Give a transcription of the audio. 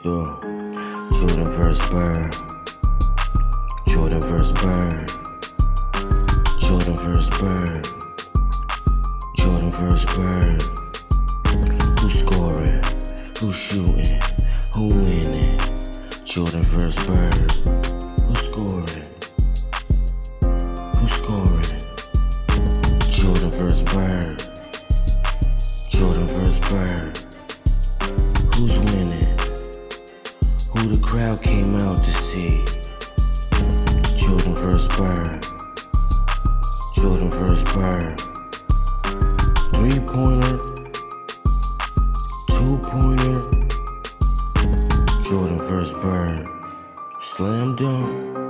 costor. Jordan vs. Bird. Jordan vs. Bird. Jordan vs. Bird. Jordan vs. Bird. Who's scoring? Who's shooting? Who winning? Jordan vs. Bird. Who's scoring? Who's scoring? Jordan vs. Bird. Jordan vs. Bird. Who's winning? Who the crowd came out to see? Jordan vs. Bird. Jordan vs. Bird. 3-pointer. 2-pointer. Jordan vs. Bird. Slam dunk.